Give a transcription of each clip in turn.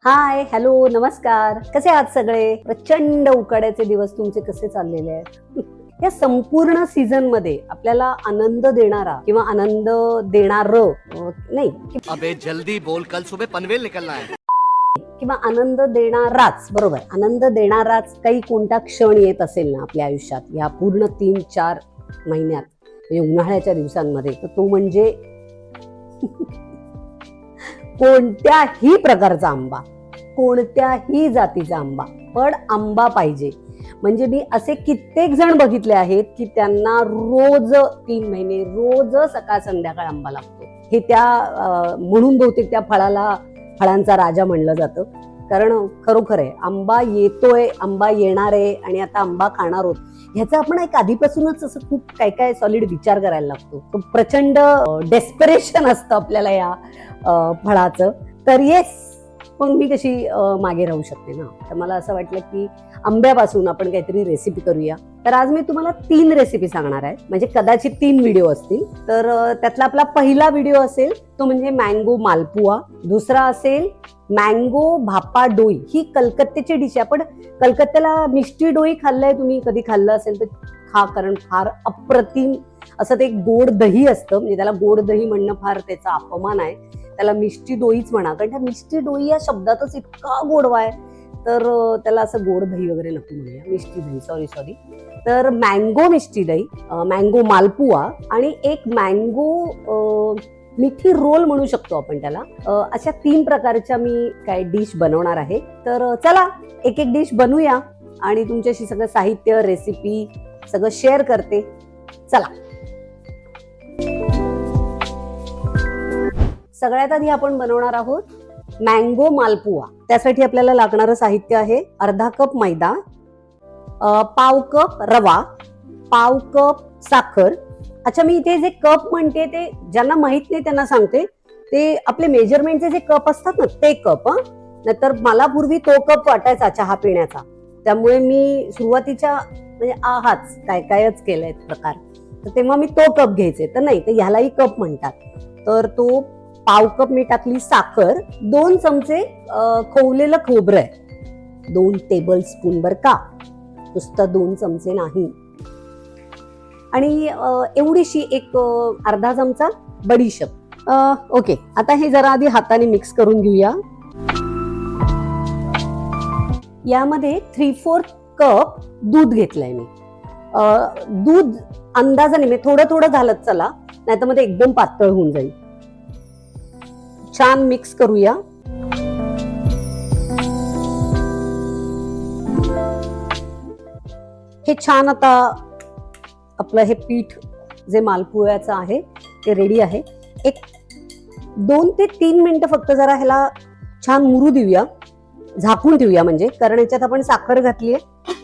हाय, hello, नमस्कार. कसे आहात सगळे? प्रचंड उकाड्याचे दिवस तुमचे कसे चाललेले आहेत? या संपूर्ण सीझन मध्ये आपल्याला आनंद देणारा किंवा आनंद देणारं नाही अबे जल्दी बोल, कल सुबह पनवेल निकलना है. किंवा आनंद देणाराच, बरोबर, आनंद देणाराच काही कोणता क्षण येत असेल ना आपल्या आयुष्यात या पूर्ण 3-4 महिन्यात, म्हणजे उन्हाळ्याच्या दिवसांमध्ये, तर तो म्हणजे कोणत्याही प्रकारचा आंबा, कोणत्याही जातीचा आंबा, पण आंबा पाहिजे. म्हणजे मी असे कित्येक जण बघितले आहेत की त्यांना रोज 3 महिने रोज सकाळ संध्याकाळ आंबा लागतो. हे त्या म्हणून बहुतेक त्या फळांचा राजा म्हणलं जातं. कारण खरोखर आहे, आंबा येतोय, आंबा येणार आहे आणि आता आंबा खाणार आहोत ह्याचा आपण एक आधीपासूनच असं खूप काय काय सॉलिड विचार करायला लागतो. प्रचंड डेस्परेशन असतं आपल्याला या फळाचं. तर येस, मग मी कशी मागे राहू शकते ना. तर मला असं वाटलं की आंब्यापासून आपण काहीतरी रेसिपी करूया. तर आज मी तुम्हाला 3 रेसिपी सांगणार आहे, म्हणजे कदाचित 3 व्हिडिओ असतील. तर त्यातला आपला पहिला व्हिडिओ असेल तो म्हणजे मँगो मालपुआ. दुसरा असेल मँगो भापा डोई. ही कलकत्त्याची डिश आहे. पण कलकत्त्याला मिष्टी डोई खाल्लंय तुम्ही, कधी खाल्लं असेल तर खा, कारण फार अप्रतिम असं ते गोड दही असतं. म्हणजे त्याला गोड दही म्हणणं फार त्याचा अपमान आहे. त्याला मिष्टी डोईच म्हणा, कारण त्या मिष्टी डोई या शब्दातच इतका गोडवा आहे. तर त्याला असं गोड दही वगैरे नको म्हणूया, मिष्टी दही, सॉरी. तर मँगो मिष्टी दही, मँगो मालपुआ आणि एक मँगो मिठी रोल म्हणू शकतो आपण त्याला. अशा 3 प्रकारच्या मी काय डिश बनवणार आहे. तर चला एक एक डिश बनवूया आणि तुमच्याशी सगळं साहित्य, रेसिपी सगळं शेअर करते. चला. सगळ्यात आधी आपण बनवणार आहोत मँगो मालपुआ. त्यासाठी आपल्याला लागणारं साहित्य आहे अर्धा कप मैदा, पाव कप रवा, पाव कप साखर. अच्छा, मी इथे जे कप म्हणते ते ज्यांना माहित नाही त्यांना सांगते, ते आपले मेजरमेंटचे जे कप असतात ना ते कप. नाहीतर मला पूर्वी तो कप वाटायचा चहा पिण्याचा, त्यामुळे मी सुरुवातीच्या म्हणजे हाच काय कायच केलंय प्रकार. तर तेव्हा मी तो कप घ्यायचे, तर नाही, तर ह्यालाही कप म्हणतात. तर तो पाव कप मी टाकली साखर, 2 चमचे खवलेलं खोबरं आहे, 2 टेबल स्पून बर का, नुसतं 2 चमचे नाही. आणि एवढीशी एक अर्धा चमचा बडीशेप. ओके, आता हे जरा आधी हाताने मिक्स करून घेऊया. यामध्ये 3/4 कप दूध घेतलंय मी. दूध अंदाजाने, मी थोडं झालं चला, नाही तर मध्ये एकदम पातळ होऊन जाईल. छान मिक्स करूया. हे छान आता आपलं हे पीठ जे मालपुआचं आहे ते रेडी आहे. एक 2 ते 3 मिनिटं फक्त जरा ह्याला छान मुरू देऊया, झाकून ठेवूया, म्हणजे कारण याच्यात आपण साखर घातलीये,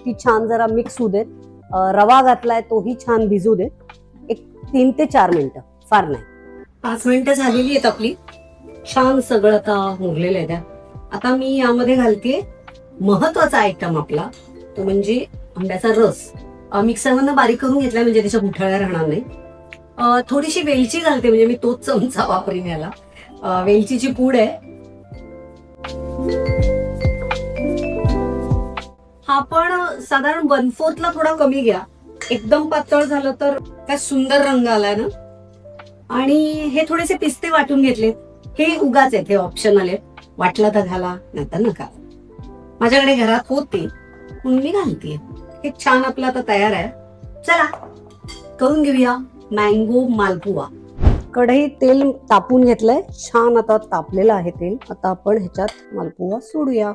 ती छान जरा मिक्स होऊ देत. रवा घातलाय तोही छान भिजू देत. एक 3 ते 4 मिनिटं, फार नाही. 5 मिनिटं झालेली आहेत आपली. छान सगळं आता मुरलेलं आहे. आता मी यामध्ये घालते महत्वाचा आयटम आपला, तो म्हणजे आंब्याचा रस. मिक्सरमधनं बारीक करून घेतला, म्हणजे त्याच्या गुठळ्या राहणार नाही. थोडीशी वेलची घालते, म्हणजे मी तोच चमचा वापरीन याला. वेलचीची पूड आहे. हा पण साधारण 1/4 ला थोडा कमी घ्या. एकदम पातळ झालं तर काय सुंदर रंग आलाय ना. आणि हे थोडेसे पिस्ते वाटून घेतले. हे उगाच आहेत, हे ऑप्शनल आहे. वाटला तर घाला, नाही तर नका. माझ्याकडे घरात होते म्हणून मी घालते. हे छान आपलं आता तयार आहे. चला करून घेऊया मँगो मालपुआ. कढईत तेल तापून घेतलंय, छान आता तापलेलं आहे तेल. आता आपण ह्याच्यात मालपुआ सोडूया.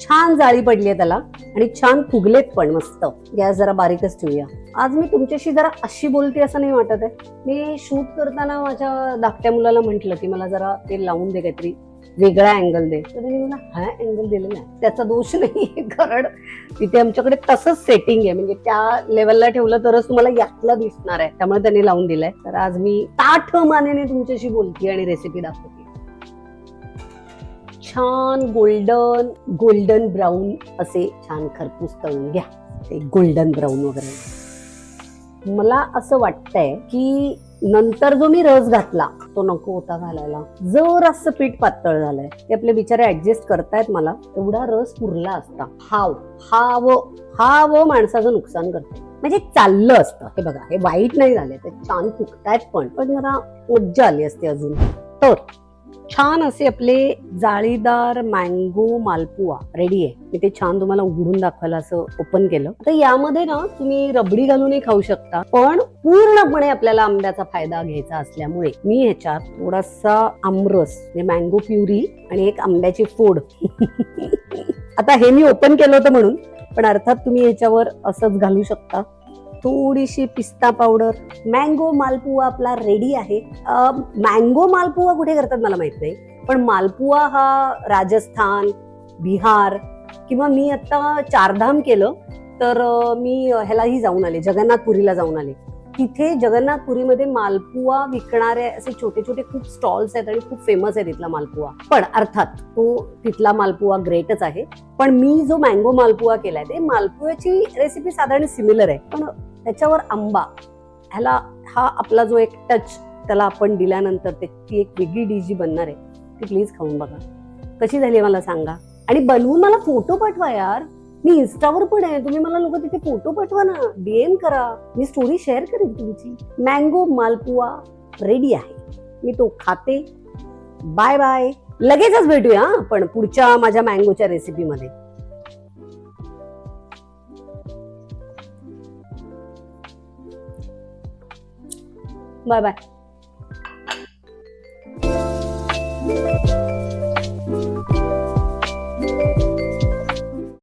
छान जाळी पडली आहे त्याला आणि छान फुगलेत पण मस्त. गॅस जरा बारीकच ठेवूया. आज मी तुमच्याशी जरा अशी बोलते असं नाही वाटत आहे. मी शूट करताना माझ्या धाकट्या मुलाला म्हंटल की मला जरा ते लावून दे, काहीतरी वेगळा अँगल दे. तर त्याने मला हा अँगल दिलेला आहे. त्याचा दोष नाही, कारण तिथे आमच्याकडे तसंच सेटिंग आहे, म्हणजे त्या लेवलला ठेवलं तरच तुम्हाला यातला दिसणार आहे, त्यामुळे त्याने लावून दिलाय. तर आज मी ताठ मानेने तुमच्याशी बोलते आणि रेसिपी दाखवते. छान गोल्डन ब्राऊन असे छान खरपूस तळून घ्या. ते गोल्डन ब्राऊन वगैरे. मला असं वाटतंय की नंतर जो मी रस घातला तो नको होता घालायला, जरासं पीठ पातळ झालंय, ते आपले बिचारे ऍडजस्ट करतायत मला, एवढा रस पुरला असता. हा माणसाचं नुकसान करते. म्हणजे चाललं असतं. हे बघा, हे वाईट नाही झाले, ते छान फुगतायत पण जरा मज्जा आली असते अजून. तर छान असे आपले जाळीदार मँगो मालपुआ रेडी आहे. मी ते छान तुम्हाला उघडून दाखवायला असं ओपन केलं. तर यामध्ये ना तुम्ही रबडी घालूनही खाऊ शकता, पण पूर्णपणे आपल्याला आंब्याचा फायदा घ्यायचा असल्यामुळे मी ह्याच्यात थोडासा आमरस, मँगो प्युरी आणि एक आंब्याची फोड आता हे मी ओपन केलं होतं म्हणून, पण अर्थात तुम्ही ह्याच्यावर असंच घालू शकता. थोडीशी पिस्ता पावडर. मँगो मालपुआ आपला रेडी आहे. मँगो मालपुआ कुठे करतात मला माहित नाही, पण मालपुआ हा राजस्थान, बिहार किंवा मी आता चारधाम केलं तर मी ह्यालाही जाऊन आले, जगन्नाथपुरीला जाऊन आले. तिथे जगन्नाथपुरीमध्ये मालपुआ विकणारे असे छोटे छोटे खूप स्टॉल्स आहेत आणि खूप फेमस आहे तिथला मालपुआ. पण अर्थात तो तिथला मालपुआ ग्रेटच आहे. पण मी जो मँगो मालपुआ केलाय ते मालपुआची रेसिपी साधारण सिमिलर आहे, पण त्याच्यावर आंबा, ह्याला हा आपला जो एक टच त्याला आपण दिल्यानंतर ती एक वेगळी डिश जी बनणार आहे ती प्लीज खाऊन बघा. कशी झाली मला सांगा, आणि बनवून मला फोटो पाठवा यार. मी इन्स्टावर पण आहे, तुम्ही मला लोक तिथे फोटो पाठवा ना, DM करा, मी स्टोरी शेअर करेन तुमची. मँगो मालपुआ रेडी आहे, मी तो खाते. बाय बाय, लगेचच भेटूया पण पुढच्या माझ्या मँगोच्या रेसिपीमध्ये. Bye bye.